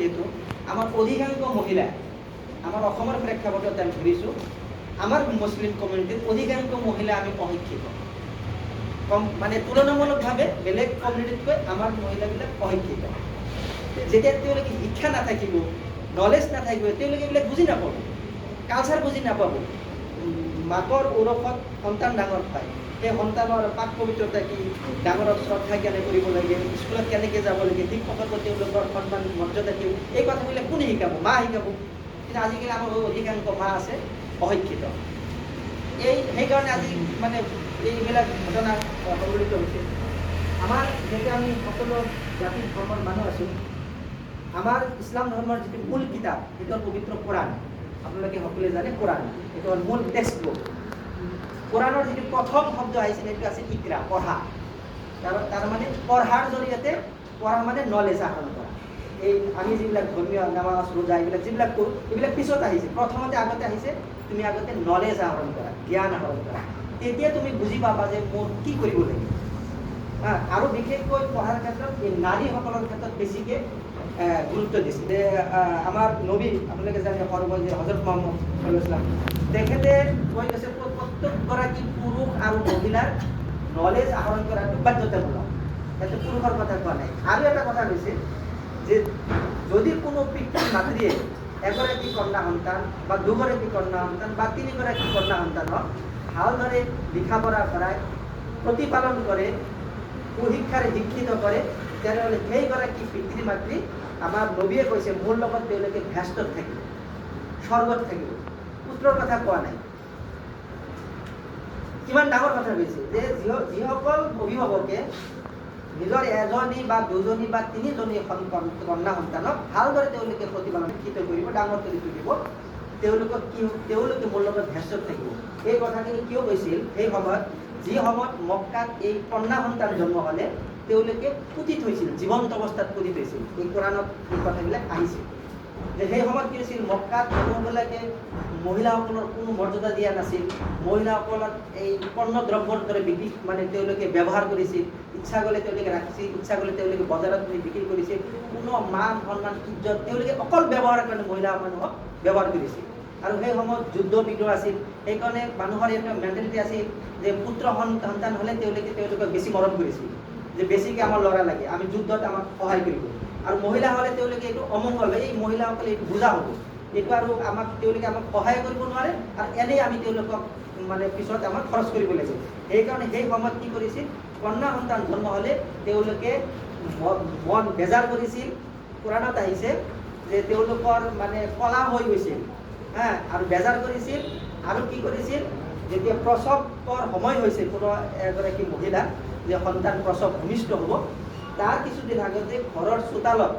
যিহেতু আমাৰ অধিকাংশ মহিলা আমাৰ অসমৰ প্ৰেক্ষাপটত আমি ধৰিছোঁ আমাৰ মুছলিম কমিউনিটিৰ অধিকাংশ মহিলা আমি অশিক্ষিত কম মানে তুলনামূলকভাৱে বেলেগ কমিউনিটিতকৈ আমাৰ মহিলাবিলাক অশিক্ষিত যেতিয়া তেওঁলোকে শিক্ষা নাথাকিব নলেজ নাথাকিব তেওঁলোকে এইবিলাক বুজি নাপাব কালচাৰ বুজি নাপাব মাকৰ ঔৰসত সন্তান ডাঙৰ হয় সেই সন্তানৰ পাক পবিত্ৰতা কি ডাঙৰক শ্ৰদ্ধা কেনে কৰিব লাগে স্কুলত কেনেকৈ যাব লাগে শিক্ষকসকল তেওঁলোকৰ সন্মান মৰ্যাদা কি এই কথাবিলাক কোনে শিকাব মা শিকাব কিন্তু আজিকালি আমাৰ অধিকাংশ মা আছে অশিক্ষিত সেইকাৰণে আজি মানে এইবিলাক ঘটনা সংঘটিত হৈছে আমাৰ যেতিয়া আমি সকলো জাতি ধৰ্মৰ মানুহ আছোঁ আমাৰ ইছলাম ধৰ্মৰ যিটো মূল কিতাপ সেইটো হ'ল পবিত্ৰ কোৰাণ আপোনালোকে সকলোৱে জানে কোৰাণ এইটো হ'ল মূল টেক্সট বুক কোৰাণৰ যিটো প্ৰথম শব্দ আহিছিল সেইটো আছিল ইকৰা পঢ়া তাৰ মানে পঢ়াৰ জৰিয়তে পঢ়া মানে নলেজ আহৰণ কৰা এই আমি যিবিলাক ধৰ্মীয় নামাজ ৰোজা এইবিলাক যিবিলাক কৰোঁ এইবিলাক পিছত আহিছে প্ৰথমতে আগতে আহিছে তুমি আগতে নলেজ আহৰণ কৰা জ্ঞান আহৰণ কৰা তেতিয়া তুমি বুজি পাবা যে মোৰ কি কৰিব লাগিব আৰু বিশেষকৈ পঢ়াৰ ক্ষেত্ৰত এই নাৰীসকলৰ ক্ষেত্ৰত বেছিকৈ গুৰুত্ব দিছে যে আমাৰ নবী আপোনালোকে জানে যে হজৰত মহম্মদ সাল্লাল্লাহু তেখেতে কৈ গৈছে প্ৰত্যেকগৰাকী পুৰুষ আৰু মহিলাৰ নলেজ আহৰণ কৰাটো বাধ্যতামূলক সেইটো পুৰুষৰ কথা কোৱা নাই আৰু এটা কথা কৈছে যে যদি কোনো পিতৃ মাতৃয়ে এগৰাকী কন্যা সন্তান বা দুগৰাকী কন্যা সন্তান বা তিনিগৰাকী কন্যা সন্তানক ভালদৰে লিখা পঢ়া কৰাই প্ৰতিপালন কৰে সুশিক্ষাৰে শিক্ষিত কৰে তেনেহ'লে সেইগৰাকী পিতৃ মাতৃ আমাৰ নবীয়ে কৈছে মোৰ লগত তেওঁলোকে ভেষ্টত থাকিব স্বৰ্গত থাকিব পুত্ৰৰ কথা কোৱা নাই কিমান ডাঙৰ কথা কৈছে যে যিসকল অভিভাৱকে নিজৰ এজনী বা দুজনী বা তিনিজনী কন্যা সন্তানক ভালদৰে তেওঁলোকে প্ৰতিপালন শিক্ষিত কৰিব ডাঙৰ কৰি তুলিব তেওঁলোকে মোৰ লগত ভেষ্টত থাকিব এই কথাখিনি কিয় কৈছিল সেই সময়ত যি সময়ত মক্কাত এই কন্যা সন্তান জন্ম হ'লে তেওঁলোকে পুতি থৈছিল জীৱন্ত অৱস্থাত পুতি থৈছিল এই কোৰাণত এই কথাবিলাক আহিছিল যে সেই সময়ত কি হৈছিল মক্কাত মানুহবিলাকে মহিলাসকলৰ কোনো মৰ্যাদা দিয়া নাছিল মহিলাসকলক এই পণ্য দ্ৰব্যৰ দৰে বিক্ৰী মানে তেওঁলোকে ব্যৱহাৰ কৰিছিল ইচ্ছা গ'লে তেওঁলোকে ৰাখিছিল ইচ্ছা গ'লে তেওঁলোকে বজাৰত বিক্ৰী কৰিছিল কোনো মান সন্মান ইজ্জত তেওঁলোকে অকল ব্যৱহাৰৰ কাৰণে মহিলা মানুহক ব্যৱহাৰ কৰিছিল আৰু সেই সময়ত যুদ্ধ বিগ্ৰহ আছিল সেইকাৰণে মানুহৰ এটা মেণ্টেলিটি আছিল যে পুত্ৰ সন্তান হ'লে তেওঁলোকক বেছি মৰম কৰিছিল যে বেছিকৈ আমাৰ ল'ৰা লাগে আমি যুদ্ধত আমাক সহায় কৰিব আৰু মহিলা হ'লে তেওঁলোকে এইটো অমংগল এই মহিলাসকলে এইটো বুজা হ'ব এইটো আৰু তেওঁলোকে আমাক সহায় কৰিব নোৱাৰে আৰু এনেই আমি তেওঁলোকক মানে পিছত আমাক খৰচ কৰিব লাগিব সেইকাৰণে সেই সময়ত কি কৰিছিল কন্যা সন্তান জন্ম হ'লে তেওঁলোকে মন বেজাৰ কৰিছিল কোৰাণত আহিছে যে তেওঁলোকৰ মানে কলা হৈ গৈছিল আৰু বেজাৰ কৰিছিল আৰু কি কৰিছিল যেতিয়া প্ৰসৱৰ সময় হৈছিল কোনো এগৰাকী মহিলা যে সন্তান প্ৰসৱ ভূমিষ্ঠ হ'ব তাৰ কিছুদিন আগতে ঘৰৰ চোতালত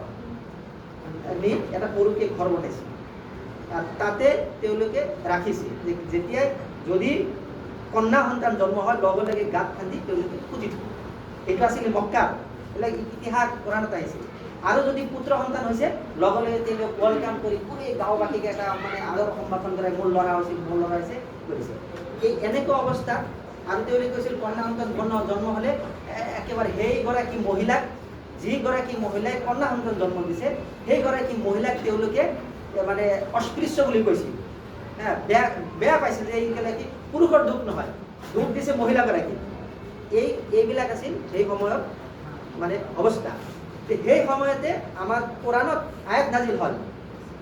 নি এটা সৰুকৈ ঘৰ বনাইছিল তাতে তেওঁলোকে ৰাখিছিল যে যেতিয়াই যদি কন্যা সন্তান জন্ম হয় লগে লগে গাঁত খান্দি তেওঁলোকে পুতি থব এইটো আছিল মক্কা এইবিলাক ইতিহাস কোৰাণত আহিছিল আৰু যদি পুত্ৰ সন্তান হৈছে লগে লগে তেওঁলোকে ৱেলকাম কৰি গোটেই গাঁওবাসীক এটা মানে আদৰ সম্ভাষণ কৰে মোৰ ল'ৰা হৈছিল মোৰ ল'ৰা হৈছে কৰিছে এই এনেকুৱা অৱস্থাত আৰু তেওঁলোকে কৈছিল কন্যা সন্তান জন্ম হ'লে একেবাৰে সেইগৰাকী মহিলাক যিগৰাকী মহিলাই কন্যা সন্তান জন্ম দিছে সেইগৰাকী মহিলাক তেওঁলোকে মানে অস্পৃশ্য বুলি কৈছিল বেয়া পাইছিল যে এইগৰাকী পুৰুষৰ দুখ নহয় দুখ দিছে মহিলাগৰাকী এইবিলাক আছিল সেই সময়ত মানে অৱস্থা সেই সময়তে আমাৰ কোৰাণত আয়াত নাজিল হ'ল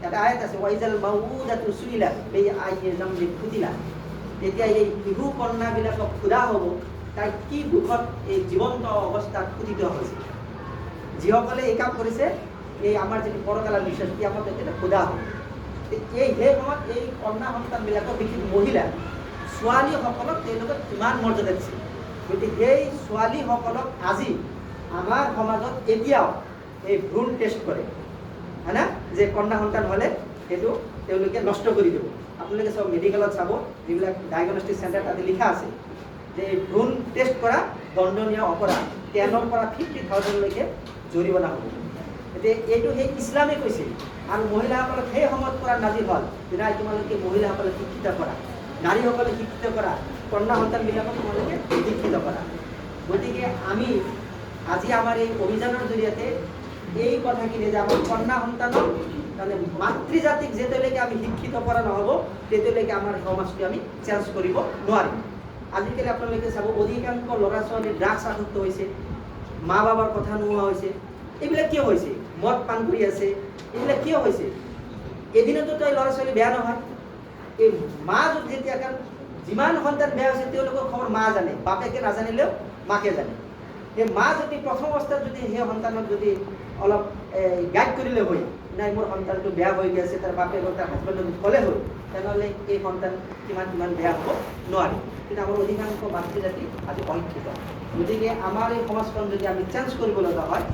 এটা আয়াত আছে ওয়াইজাল মাউউদাতু সুইলা বিআইয়ি যামবিন কুতিলা তেতিয়া এই শিশু কন্যাবিলাকক সোধা হ'ব তাই কি দুখত এই জীৱন্ত অৱস্থাত পুতিত হৈছিল যিসকলে এই কাম কৰিছে এই আমাৰ যিটো পৰকালৰ বিশ্বাস কিয়ামত তেতিয়া সোধা হ'ব সেই সময়ত এই কন্যা সন্তানবিলাকক বিশেষ মহিলা ছোৱালীসকলক তেওঁলোকে কিমান মৰ্যাদা দিছিল গতিকে সেই ছোৱালীসকলক আজি আমাৰ সমাজত এতিয়াও এই ভ্ৰূণ টেষ্ট কৰে হয় না যে কন্যা সন্তান হ'লে সেইটো তেওঁলোকে নষ্ট কৰি দিব আপোনালোকে চব মেডিকেলত চাব যিবিলাক ডায়েগনষ্টিক চেণ্টাৰ তাতে লিখা আছে যে ভ্ৰূণ টেষ্ট কৰা দণ্ডনীয় অপৰাধ 10,000 পৰা 50,000লৈকে জৰিমনা হ'ব এতিয়া এইটো সেই ইছলামে কৈছিল আৰু মহিলাসকলক সেই সময়ত কৰা নাজিল হ'ল যে নাই তোমালোকে মহিলাসকলক শিক্ষিত কৰা নাৰীসকলক শিক্ষিত কৰা কন্যা সন্তানবিলাকক তোমালোকে শিক্ষিত কৰা গতিকে আমি আজি আমাৰ এই অভিযানৰ জৰিয়তে এই কথাখিনি যে আমাৰ কন্যা সন্তানক মানে মাতৃজাতিক যেতিয়ালৈকে আমি শিক্ষিত কৰা নহ'ব তেতিয়ালৈকে আমাৰ সমাজটো আমি চেঞ্জ কৰিব নোৱাৰিম। আজিকালি আপোনালোকে চাব অধিকাংশ ল'ৰা ছোৱালী ড্ৰাগছ আসক্ত হৈছে, মা বাবাৰ কথা নোহোৱা হৈছে। এইবিলাক কিয় হৈছে? মদ পান কৰি আছে, এইবিলাক কিয় হৈছে? এদিনতো তই ল'ৰা ছোৱালী বেয়া নহয়। এই মা যদি যেতিয়া যিমান সন্তান বেয়া হৈছে তেওঁলোকৰ খবৰ মা জানে, বাপেকে নাজানিলেও মাকে জানে। সেই মা যদি প্ৰথম অৱস্থাত যদি সেই সন্তানক যদি অলপ গাইড কৰিলে হয়, নাই মোৰ সন্তানটো বেয়া হৈ গৈছে, তাৰ বাপেক তাৰ হাজবেণ্ডক ক'লে হয়, তেনেহ'লে এই সন্তান কিমান বেয়া হ'ব নোৱাৰে। কিন্তু আমাৰ অধিকাংশ মাতৃজাতি আজি অশিক্ষিত। গতিকে আমাৰ এই সমাজখন যদি আমি চেঞ্জ কৰিব লগা হয়,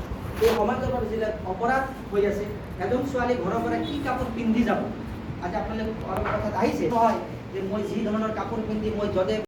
এই সমাজৰ যিবিলাক অপৰাধ হৈ আছে, এজন ছোৱালী ঘৰৰ পৰা কি কাপোৰ পিন্ধি যাব, আজি আপোনালোকে কথাত আহিছে নহয় যে মই যি ধৰণৰ কাপোৰ পিন্ধি মই য'তে